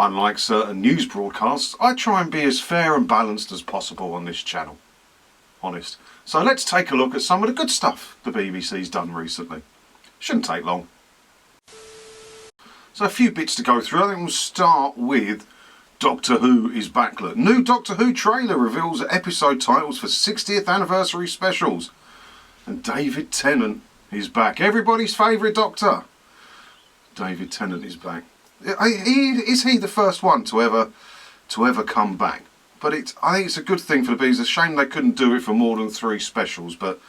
Unlike certain news broadcasts, I try and be as fair and balanced as possible on this channel. Honest. So let's take a look at some of the good stuff the BBC's done recently. Shouldn't take long. So a few bits to go through. I think we'll start with Doctor Who is back. Look, new Doctor Who trailer reveals episode titles for 60th anniversary specials. And David Tennant is back. Everybody's favourite Doctor. David Tennant is back. Is he the first one to ever come back? But I think it's a good thing for the bees. It's a shame they couldn't do it for more than 3 specials, but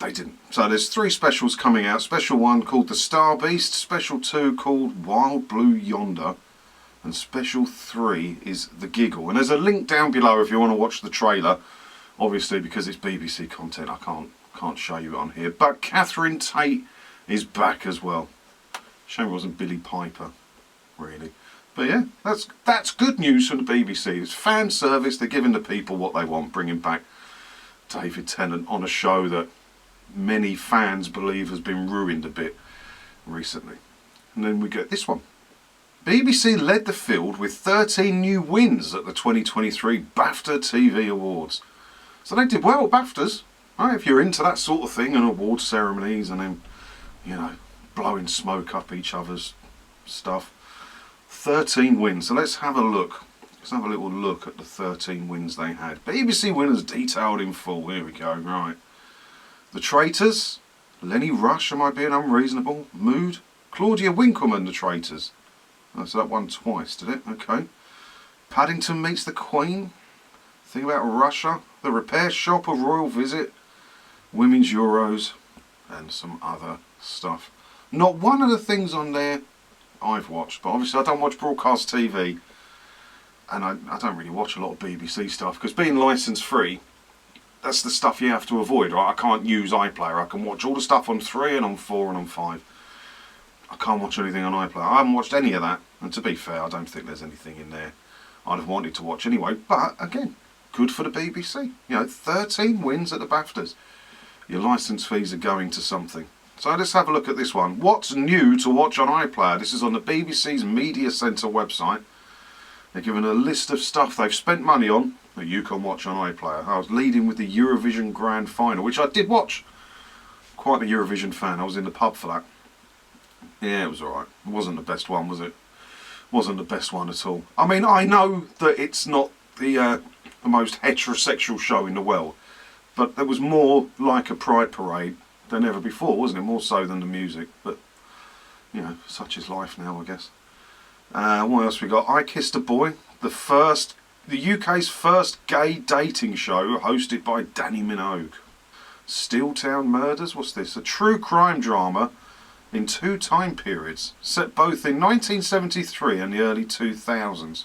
they didn't. So there's 3 specials coming out. Special 1 called The Star Beast, Special 2 called Wild Blue Yonder, and Special 3 is The Giggle. And there's a link down below if you want to watch the trailer. Obviously, because it's BBC content, I can't show you it on here. But Catherine Tate is back as well. Shame it wasn't Billy Piper, really. But yeah, that's good news from the BBC. It's fan service. They're giving the people what they want, bringing back David Tennant on a show that many fans believe has been ruined a bit recently. And then we get this one. BBC led the field with 13 new wins at the 2023 BAFTA TV Awards. So they did well at BAFTAs. Right? If you're into that sort of thing and award ceremonies and then, you know, blowing smoke up each other's stuff. 13 wins. So let's have a look. Let's have a little look at the 13 wins they had. BBC winners detailed in full. Here we go. Right. The Traitors. Lenny Rush, Am I Being Unreasonable? Mood. Claudia Winkleman, The Traitors. Oh, so that won twice, did it? Okay. Paddington Meets the Queen. Thing About Russia. The Repair Shop, A Royal Visit. Women's Euros. And some other stuff. Not one of the things on there I've watched, but obviously I don't watch broadcast TV, and I don't really watch a lot of BBC stuff, because being licence free, that's the stuff you have to avoid, right? I can't use iPlayer. I can watch all the stuff on 3 and on 4 and on 5. I can't watch anything on iPlayer. I haven't watched any of that, and to be fair, I don't think there's anything in there I'd have wanted to watch anyway, but again, good for the BBC. You know, 13 wins at the BAFTAs. Your licence fees are going to something. So let's have a look at this one. What's new to watch on iPlayer? This is on the BBC's Media Centre website. They're given a list of stuff they've spent money on that you can watch on iPlayer. I was leading with the Eurovision Grand Final, which I did watch. Quite a Eurovision fan. I was in the pub for that. Yeah, it was alright. It wasn't the best one, was it? Wasn't the best one at all. I mean, I know that it's not the most heterosexual show in the world, but there was more like a pride parade than ever before, wasn't it? More so than the music, but you know, such is life now, I guess. What else we got? I Kissed a Boy, the UK's first gay dating show, hosted by Danny Minogue. Steeltown Murders, what's this? A true crime drama in 2 time periods, set both in 1973 and the early 2000s.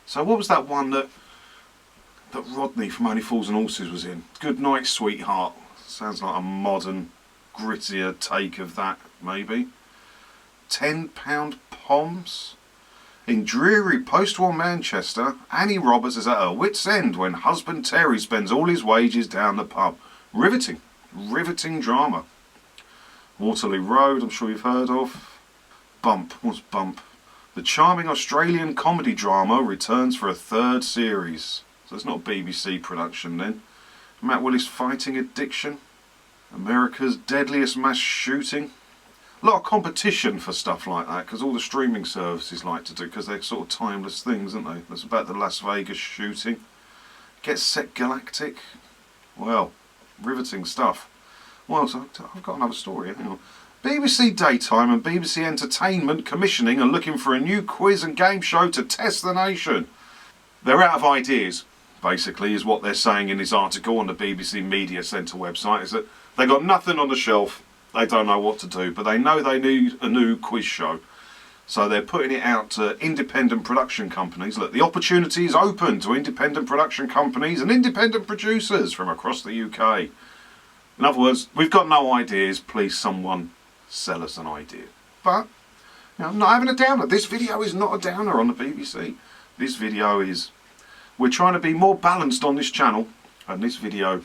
So what was that one that Rodney from Only Fools and Horses was in? Good Night, Sweetheart. Sounds like a modern, grittier take of that, maybe. £10 Poms. In dreary post-war Manchester, Annie Roberts is at her wit's end when husband Terry spends all his wages down the pub. Riveting. Riveting drama. Waterloo Road, I'm sure you've heard of. Bump. What's Bump? The charming Australian comedy drama returns for a 3rd series. So it's not a BBC production then. Matt Willis Fighting Addiction. America's Deadliest Mass Shooting. A lot of competition for stuff like that, because all the streaming services like to do, because they're sort of timeless things, aren't they? That's about the Las Vegas shooting. Get Set Galactic. Well, riveting stuff. Well, so I've got another story. Hang on. BBC Daytime and BBC Entertainment commissioning and looking for a new quiz and game show to test the nation. They're out of ideas, basically, is what they're saying in this article on the BBC Media Centre website, is that they got nothing on the shelf, they don't know what to do, but they know they need a new quiz show. So they're putting it out to independent production companies. Look, the opportunity is open to independent production companies and independent producers from across the UK. In other words, we've got no ideas, please someone sell us an idea. But, you know, I'm not having a downer. This video is not a downer on the BBC. This video is, we're trying to be more balanced on this channel, and this video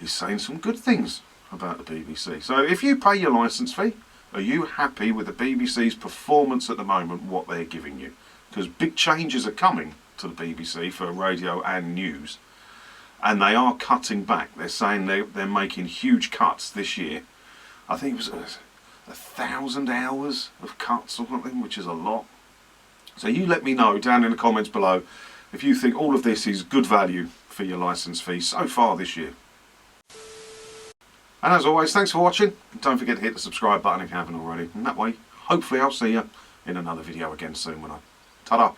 is saying some good things about the BBC. So if you pay your licence fee, Are you happy with the BBC's performance at the moment, what they're giving you? Because big changes are coming to the BBC for radio and news, and they are cutting back. They're saying they're making huge cuts this year. I think it was 1,000 hours of cuts or something, which is a lot. So you let me know down in the comments below if you think all of this is good value for your licence fee so far this year. And as always, thanks for watching. Don't forget to hit the subscribe button if you haven't already. And that way, hopefully I'll see you in another video again soon when ta-da!